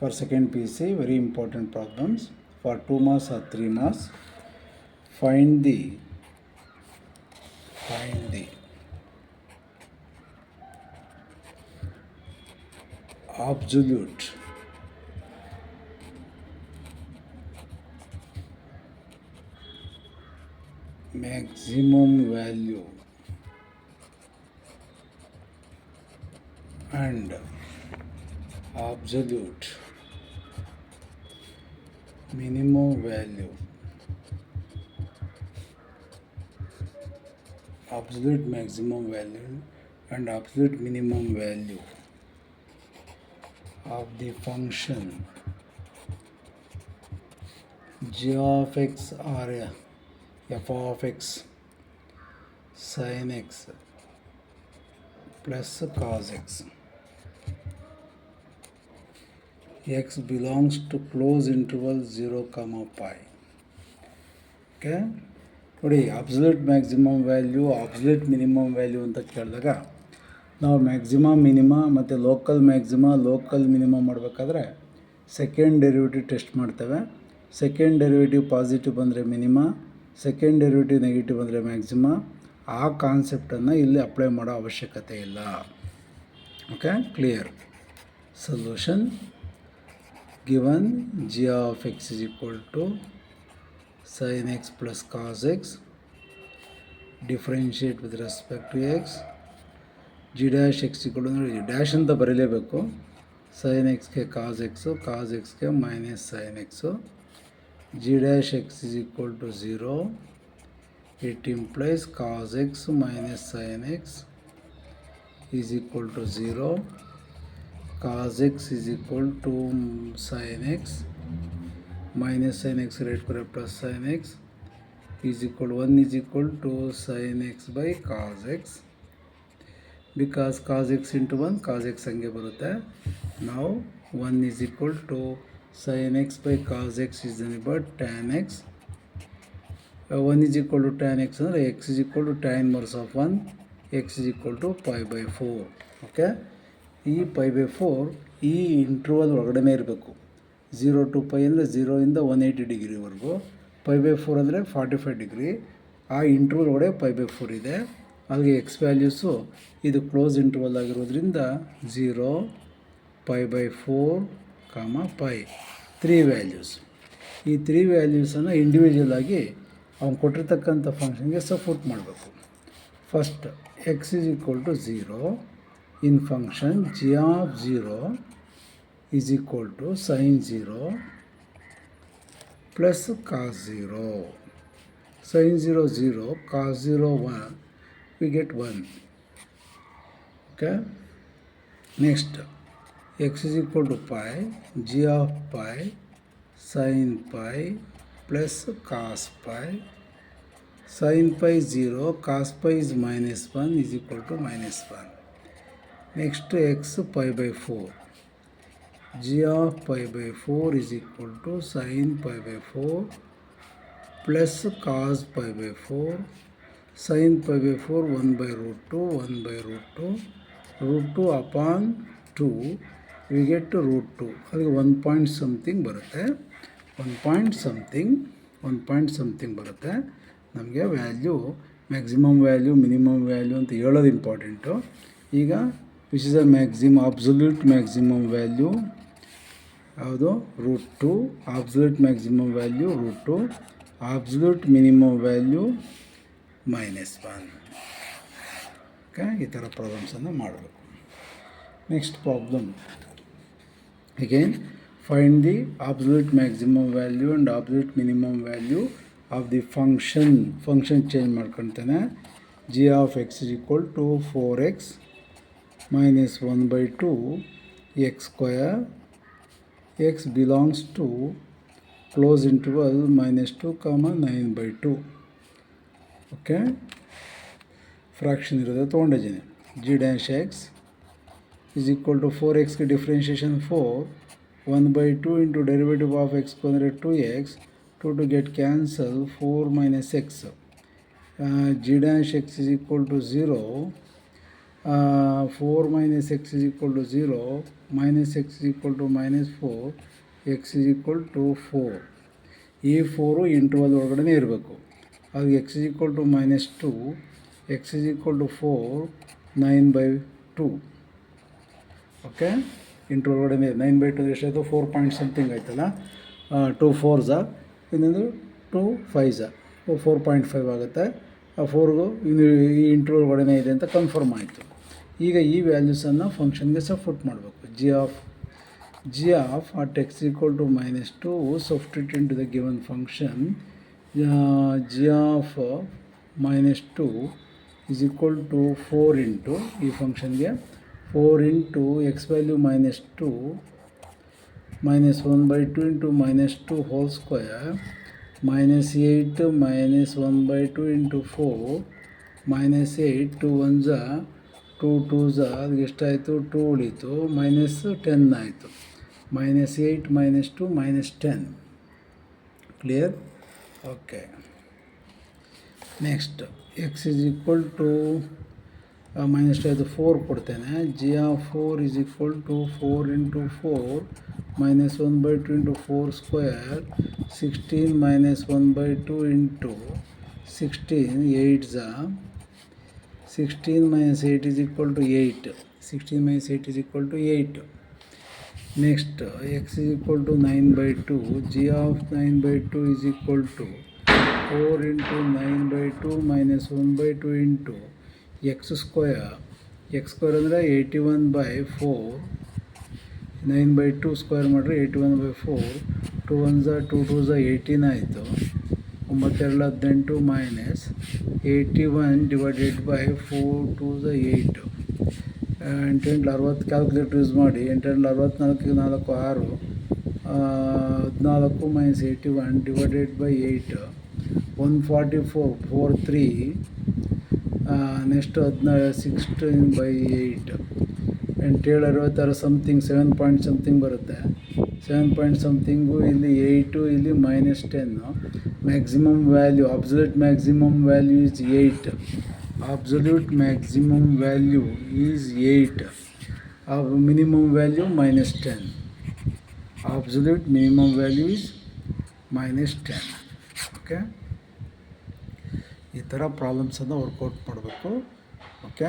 for second PC, very important problems for 2 marks or 3 marks. Find the absolute maximum value and absolute minimum value. Absolute maximum value and absolute minimum value of the function g of x or f of x sin x plus cos x. X belongs to close interval 0, pi. Okay ನೋಡಿ, absolute maximum value absolute minimum value ಅಂತ ಕೇಳಿದಾಗ ನಾವು maximum minima ಮತ್ತು local ಮ್ಯಾಕ್ಸಿಮ local minimum ಮಾಡಬೇಕಾದ್ರೆ second derivative test ಮಾಡ್ತೇವೆ. Second derivative positive ಬಂದರೆ minima, second derivative negative ಬಂದರೆ ಮ್ಯಾಕ್ಸಿಮ. ಆ ಕಾನ್ಸೆಪ್ಟನ್ನು ಇಲ್ಲಿ ಅಪ್ಲೈ ಮಾಡೋ ಅವಶ್ಯಕತೆ ಇಲ್ಲ. Okay, clear. Solution given g of x is equal to sin x plus cos x, differentiate with respect to x, g dash x equal to dash ಅಂತ ಬರೀಲೇಬೇಕು. sin x ಗೆ cos x ಗೆ minus sin x, g dash x is equal to 0. It implies cos x minus sin x is equal to 0. cos x is equal to sin x minus sin x right correct plus sin x is equal to 1 is equal to sin x by cos x, because cos x into 1 cos x ಹಂಗೆ ಬರುತ್ತೆ. Now 1 is equal to sin x by cos x is nothing but tan x. 1 is equal to tan x ಅಂದರೆ x is equal to tan inverse of 1, x is equal to pi by 4. Okay, ಈ pi by 4 ಈ interval ಒಳಗಡೆ ಇರಬೇಕು. 0 to pi ಅಂದರೆ 0 ಇಂದ 180 ಡಿಗ್ರಿವರೆಗೂ, pi by 4 ಅಂದರೆ 45 degree. ಆ interval ಒಳಗಡೆ ಪೈ ಬೈ 4 ಇದೆ. ಅಲ್ಲಿಗೆ ಎಕ್ಸ್ ವ್ಯಾಲ್ಯೂಸು ಇದು ಕ್ಲೋಸ್ ಇಂಟ್ರವಲ್ ಆಗಿರೋದ್ರಿಂದ 0, ಪೈ ಬೈ 4, ಪೈ 3 ವ್ಯಾಲ್ಯೂಸ್. ಈ 3 ವ್ಯಾಲ್ಯೂಸನ್ನು ಇಂಡಿವಿಜುವಲ್ ಆಗಿ ಅವ್ನು ಕೊಟ್ಟಿರ್ತಕ್ಕಂಥ ಫಂಕ್ಷನ್ಗೆ ಸಪೋರ್ಟ್ ಮಾಡಬೇಕು. First x is equal to 0 in function g of 0 is equal to sin 0 plus cos 0. Sin 0 0, cos 0 1, we get 1. Okay, next x is equal to pi, g of pi sin pi plus cos pi. Sin pi 0, cos pi is minus 1 is equal to minus 1. Next x pi by 4, g of pi by 4 is equal to sin pi by 4 plus cos pi by 4. Sin pi by 4 1 by root 2, 1 by root 2, root 2 upon 2, we get to root 2. ಅದಕ್ಕೆ 1 point something ಬರುತ್ತೆ. 1 point something ಬರುತ್ತೆ. ನಮಗೆ value maximum value minimum value ಅಂತ ಹೇಳೋದು important. ಈಗ which is a absolute maximum value ಯಾವುದು root 2, absolute maximum value root 2, absolute minimum value -1. Okay, ಈ ಥರ ಪ್ರಾಬ್ಲಮ್ಸನ್ನು ಮಾಡಬೇಕು. Next problem, again find the absolute maximum value and absolute minimum value of the function change ಮಾಡ್ಕೊತಾನೆ. g of x is equal to 4x minus 1 by 2 x square. X belongs to close interval -2, 9 by 2. Okay, fraction ಇರೋದು ತೊಗೊಂಡಿದ್ದೀನಿ. g dash x is equal to 4xಗೆ differentiation 4, 1 by 2 into derivative of x ಅಂದರೆ 2x, 2 to get cancel, 4 minus x. g dash x is equal to 0. 4 minus x is equal to 0, minus x is equal to minus 4, x is equal to 4. ಈ 4 interval ಒಳಗಡೆ ಇರಬೇಕು. ಅದು x is equal to -2, x is equal to 4, 9/2. Okay, interval ಒಳಗಡೆ 9/2 ಎಷ್ಟಾಯಿತು? 4 point something ಆಯ್ತಲ್ಲ. 2 4s, ಇನ್ನೊಂದು 2 5s, 4.5 ಆಗುತ್ತೆ. ಆ 4ಗೂ ಈ ಇಂಟರ್ವಲ್ ಒಳಗಡೆ ಇದೆ ಅಂತ ಕನ್ಫರ್ಮ್ ಆಯಿತು. ಈಗ ಈ ವ್ಯಾಲ್ಯೂಸನ್ನು ಫಂಕ್ಷನ್ಗೆ ಸಬ್ಸ್ಟಿಟ್ಯೂಟ್ ಮಾಡಬೇಕು. g of at x equal to -2, substitute into the given function. G of -2 is equal to 4 into ಈ ಫಂಕ್ಷನ್ಗೆ 4 into x value -2 -1/2 into -2 whole square -8 -1/2 into 4 -8, 2 1s 2 2s, ಅದು ಎಷ್ಟಾಯಿತು? 2 ಉಳೀತು, -10 ಆಯಿತು. -8 -2 -10. Clear? Okay. Next x is equal to -2 4 ಕೊಡ್ತೇನೆ. g of 4 is equal to 4 into 4 -1/2 into 4 square 16 -1/2 into 16, 8s, 16 minus 8 is equal to 8. 16 minus 8 is equal to 8. Next, x is equal to 9/2. G of 9/2 is equal to 4 into 9/2 minus 1/2 into x square. x square ಅಂದರೆ 81/4. 9/2 square ಮಾಡಿದ್ರೆ 81/4. 2 1s 2 2s 18 ಆಯಿತು. 9 2 18 minus 81 divided by 4 2s 8. 8 8 60 calculator use ಮಾಡಿ. 8 8 64 4 6 14 minus 81 divided by 8 144 4 3. Next 16/8. 8 7 66 something 7 point something ಬರುತ್ತೆ. 7 point something ಇಲ್ಲಿ 8, ಇಲ್ಲಿ -10. Maximum value, absolute maximum value is 8. Absolute maximum value is 8. Minimum value -10. Absolute minimum value is -10. Okay, ಈ ಥರ ಪ್ರಾಬ್ಲಮ್ಸನ್ನು workout ಮಾಡಬೇಕು. Okay.